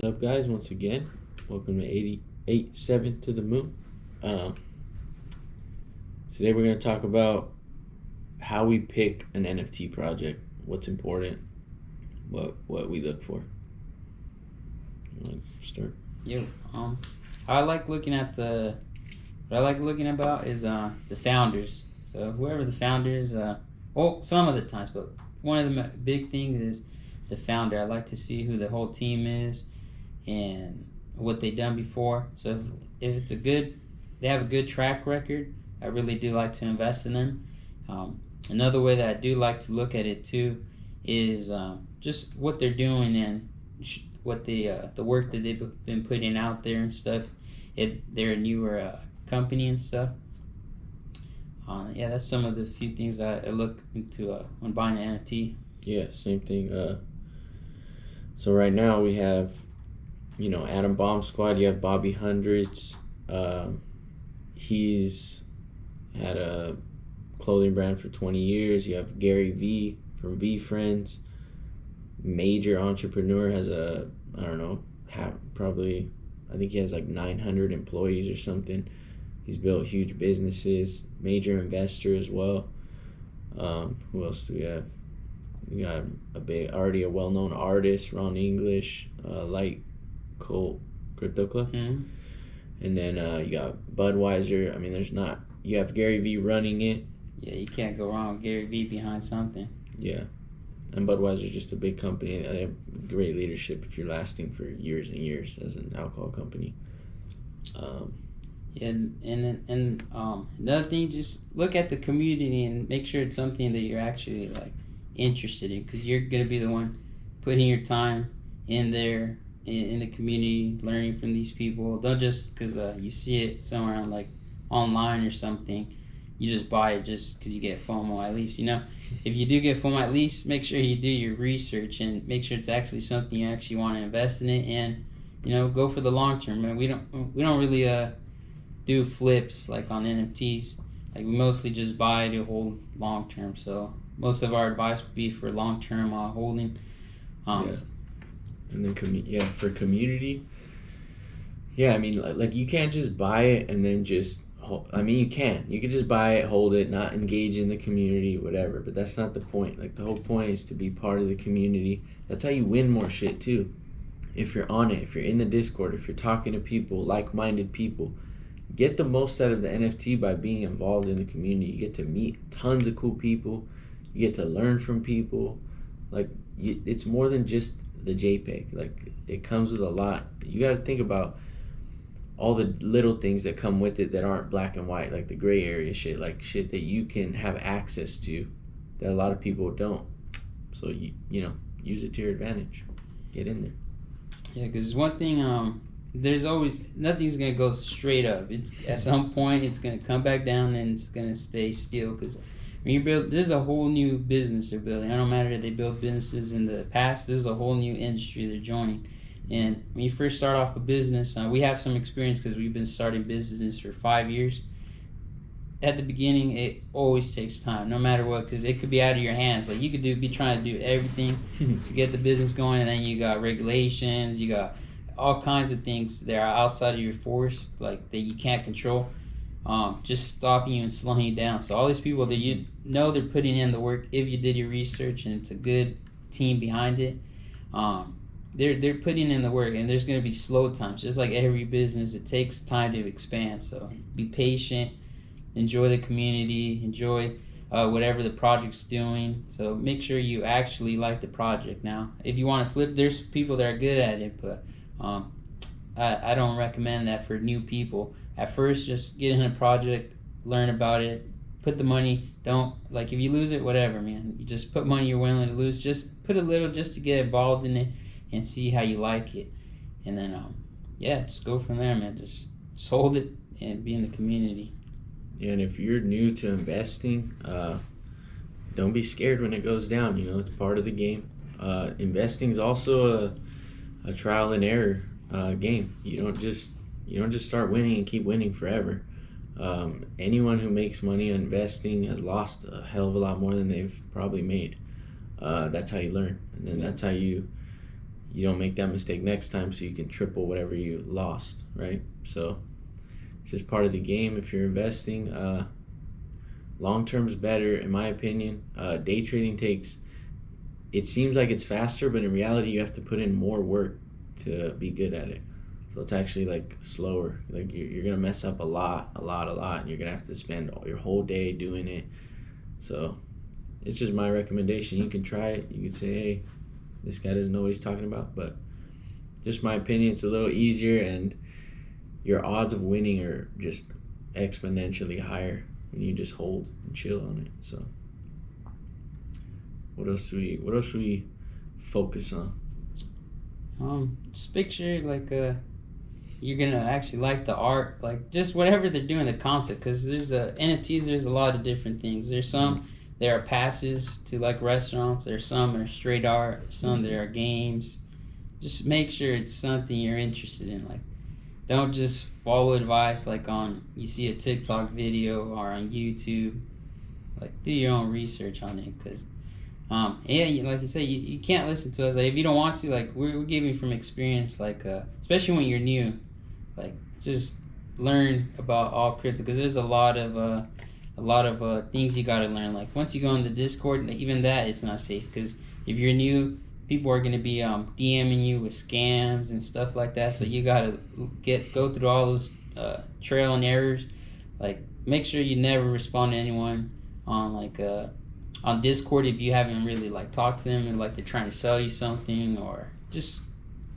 What's up, guys? Once again, welcome to 88.7 to the moon. Today we're going to talk about how we pick an NFT project, what's important, what we look for. You want to start? I like looking at what I like looking about is the founders. So whoever the founders, some of the times, but one of the big things is the founder. I like to see who the whole team is and what they've done before. So if they have a good track record, I really do like to invest in them. Another way that I do like to look at it too is just what they're doing and what the work that they've been putting out there and stuff. They're a newer company and stuff. That's some of the few things I look into when buying an NFT. Yeah, same thing. So right now we have, Adam Bomb Squad. You have Bobby Hundreds. He's had a clothing brand for 20 years. You have Gary V from V Friends. Major entrepreneur, has I think he has like 900 employees or something. He's built huge businesses. Major investor as well. Who else do we have? We got already a well-known artist, Ron English, Light Colt Crypto Club. Mm-hmm. And then you got Budweiser. You have Gary V running it. Yeah, you can't go wrong with Gary V behind something. Yeah. And Budweiser is just a big company. They have great leadership if you're lasting for years and years as an alcohol company. Another thing, just look at the community and make sure it's something that you're actually like interested in, because you're gonna be the one putting your time in there in the community, learning from these people. Don't just because you see it somewhere on like online or something, you just buy it just because you get FOMO. At least if you do get FOMO, at least make sure you do your research and make sure it's actually something you actually want to invest in it, and go for the long term. Man, we don't really do flips like on NFTs. Like, we mostly just buy to hold long term. So most of our advice would be for long term holding. And then for community. Yeah, like you can't just buy it and then just. You can just buy it, hold it, not engage in the community, whatever. But that's not the point. Like, the whole point is to be part of the community. That's how you win more shit too. If you're on it, if you're in the Discord, if you're talking to people, like-minded people, get the most out of the NFT by being involved in the community. You get to meet tons of cool people. You get to learn from people. Like, it's more than just the JPEG. Like, it comes with a lot. You got to think about all the little things that come with it that aren't black and white, like the gray area shit, like shit that you can have access to that a lot of people don't. So use it to your advantage. Get in there. Yeah, because one thing, there's always, nothing's gonna go straight up. It's at some point it's gonna come back down and it's gonna stay still. Because when you build, this is a whole new business they're building. It don't matter if they built businesses in the past. This is a whole new industry they're joining. And when you first start off a business, we have some experience because we've been starting businesses for 5 years. At the beginning, it always takes time, no matter what, because it could be out of your hands. Like, you could be trying to do everything to get the business going, and then you got regulations, you got all kinds of things that are outside of your force, like that you can't control, just stopping you and slowing you down. So all these people that they're putting in the work, if you did your research and it's a good team behind it, they're putting in the work, and there's going to be slow times. Just like every business, it takes time to expand. So be patient, enjoy the community, enjoy whatever the project's doing. So make sure you actually like the project. Now, if you want to flip, there's people that are good at it, but I don't recommend that for new people. At first, just get in a project, learn about it, put the money. Don't, like, if you lose it, whatever, man. You just put money you're willing to lose. Just put a little just to get involved in it and see how you like it. And then, just go from there, man. Just hold it and be in the community. Yeah, and if you're new to investing, don't be scared when it goes down. It's part of the game. Investing is also a trial and error game. You don't just start winning and keep winning forever. Anyone who makes money investing has lost a hell of a lot more than they've probably made. That's how you learn, and then that's how you you don't make that mistake next time, so you can triple whatever you lost, right? So it's just part of the game. If you're investing, long term's better in my opinion. Day trading it seems like it's faster, but in reality you have to put in more work to be good at it. So it's actually like slower. Like you're gonna mess up a lot, and you're gonna have to spend your whole day doing it. So it's just my recommendation. You can try it. You can say, hey, this guy doesn't know what he's talking about, but just my opinion, it's a little easier, and your odds of winning are just exponentially higher when you just hold and chill on it. So what else should we focus on? Just picture like you're gonna actually like the art, like just whatever they're doing, the concept. Because there's NFTs. There's a lot of different things. There's some there are passes to like restaurants. There's some that are straight art. Some there are games. Just make sure it's something you're interested in. Like, don't just follow advice like you see a TikTok video or on YouTube. Like, do your own research on it, because like you say, you can't listen to us. Like, if you don't want to, like we're giving from experience. Like, especially when you're new, like just learn about all crypto, because there's a lot of things you gotta learn. Like, once you go on the Discord, even that it's not safe, because if you're new, people are gonna be DMing you with scams and stuff like that. So you gotta go through all those trial and errors. Like, make sure you never respond to anyone on Discord if you haven't really like talked to them and like they're trying to sell you something or just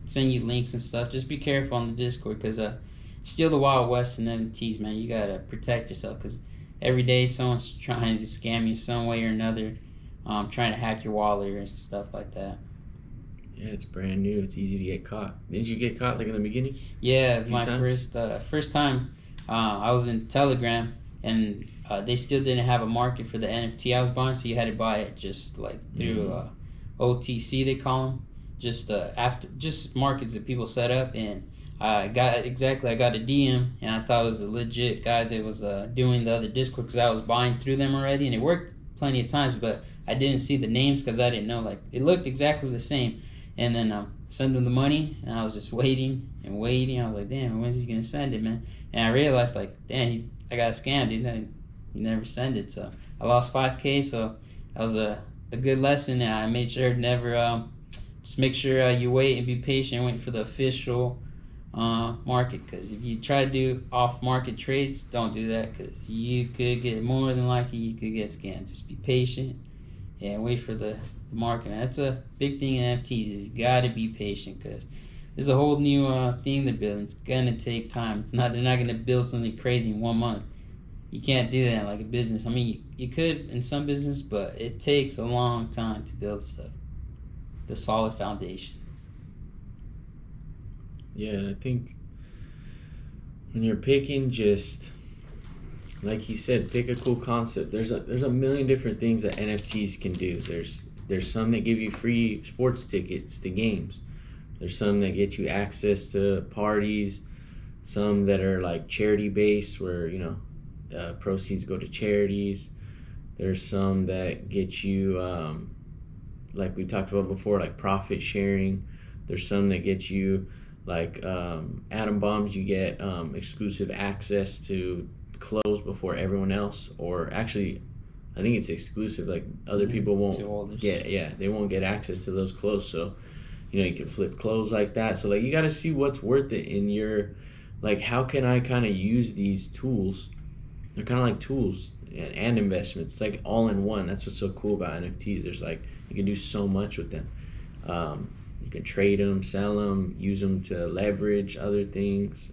send you links and stuff. Just be careful on the Discord, because still the Wild West and NFTs, man. You gotta protect yourself, because every day someone's trying to scam you some way or another, trying to hack your wallet and stuff like that. Yeah, it's brand new. It's easy to get caught. Didn't you get caught like in the beginning? Yeah, my first time, I was in Telegram, and they still didn't have a market for the NFT I was buying, so you had to buy it just like through OTC, they call them, just markets that people set up. And I got a DM, and I thought it was a legit guy that was doing the other Discord, because I was buying through them already, and it worked plenty of times, but I didn't see the names because I didn't know. Like, it looked exactly the same. And then send them the money, and I was just waiting and waiting. I was like, damn, when's he gonna send it, man? And I realized, like, damn, I got scammed. He never sent it. So I lost $5K. So that was a good lesson. And I made sure never just make sure you wait and be patient. Wait for the official market, because if you try to do off-market trades, don't do that, because you could get, more than likely you could get scammed. Just be patient and wait for the market. And that's a big thing in NFTs, is you gotta be patient, because there's a whole new thing they're building. It's gonna take time. They're not gonna build something crazy in 1 month. You can't do that like a business. I mean, you could in some business, but it takes a long time to build stuff. The solid foundation. Yeah, I think when you're picking, just like he said, pick a cool concept. There's a million different things that NFTs can do. There's some that give you free sports tickets to games. There's some that get you access to parties. Some that are like charity based, where proceeds go to charities. There's some that get you like we talked about before, like profit sharing. There's some that get you like atom bombs. You get exclusive access to close before everyone else, or actually I think it's exclusive, like other people won't get, they won't get access to those clothes. So you can flip clothes like that. So like you got to see what's worth it in your, like, how can I kind of use these tools? They're kind of like tools and investments. It's like all in one. That's what's so cool about NFTs. There's like, you can do so much with them. You can trade them, sell them, use them to leverage other things,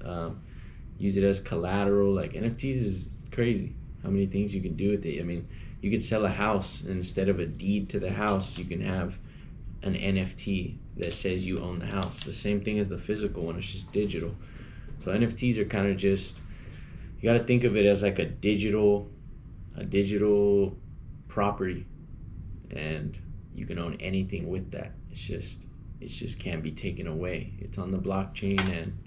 use it as collateral. Like, NFTs is crazy how many things you can do with it. I mean, you could sell a house, and instead of a deed to the house, you can have an NFT that says you own the house. It's the same thing as the physical one. It's just digital. So NFTs are kind of just, you got to think of it as like a digital property, and you can own anything with that. It just can't be taken away. It's on the blockchain, and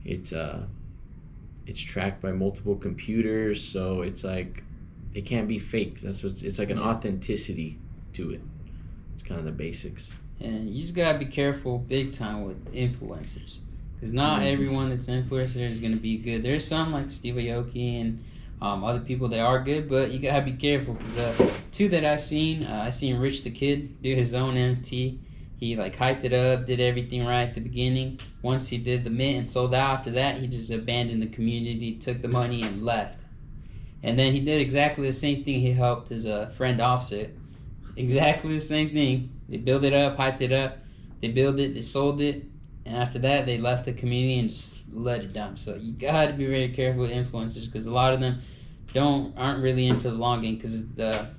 it's tracked by multiple computers, so it's like it can't be fake. It's like an authenticity to it. It's kind of the basics. And you just gotta be careful big time with influencers. Because not everyone that's an influencer is going to be good. There's some like Steve Aoki and other people that are good, but you gotta be careful. Because two that I seen Rich the Kid do his own NFT. He like hyped it up, did everything right at the beginning. Once he did the mint and sold out after that, he just abandoned the community, took the money and left. And then he did exactly the same thing. He helped his friend Offset. Exactly the same thing. They built it up, hyped it up. They built it, they sold it. And after that, they left the community and just let it down. So you gotta be very careful with influencers because a lot of them aren't really in for the long game. Because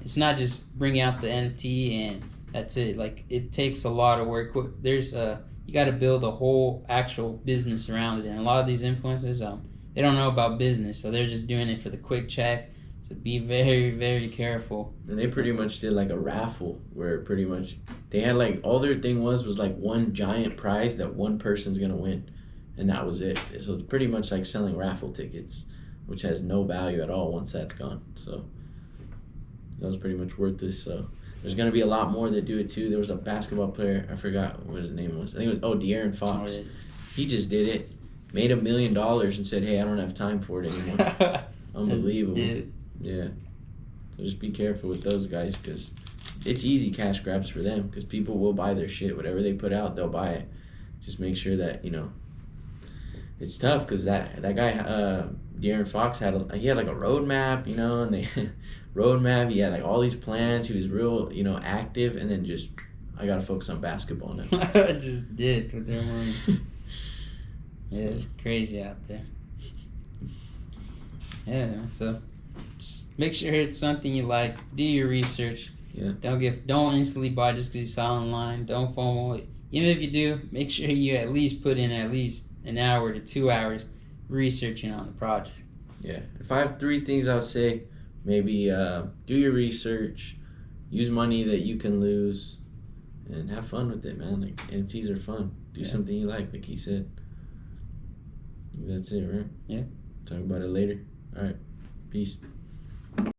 it's not just bring out the NFT and that's it. Like it takes a lot of work. There's you got to build a whole actual business around it. And a lot of these influencers, they don't know about business, so they're just doing it for the quick check. So be very, very careful. And they pretty much did like a raffle where pretty much they had like all their thing was like one giant prize that one person's gonna win, and that was it. So it's pretty much like selling raffle tickets, which has no value at all once that's gone. So that was pretty much worthless. So there's gonna be a lot more that do it too. There was a basketball player, I forgot what his name was. I think it was De'Aaron Fox. Oh, yeah. He just did it, made $1 million, and said, "Hey, I don't have time for it anymore." Unbelievable. Yeah. So just be careful with those guys because it's easy cash grabs for them because people will buy their shit. Whatever they put out, they'll buy it. Just make sure that, it's tough because that guy, De'Aaron Fox, had like a roadmap, and they roadmap. He had like all these plans. He was real, active, and then just, I got to focus on basketball now. Just did with their money. Yeah, it's crazy out there. Yeah, so just make sure it's something you like. Do your research. Yeah. Don't instantly buy just because you saw it online. Don't FOMO it. Even if you do, make sure you at least put in at least an hour to 2 hours researching on the project. Yeah. If I have 3 things I would say, maybe do your research, use money that you can lose, and have fun with it, man. Like NFTs are fun. Do something you like he said. That's it, right? Yeah. Talk about it later. All right. Peace.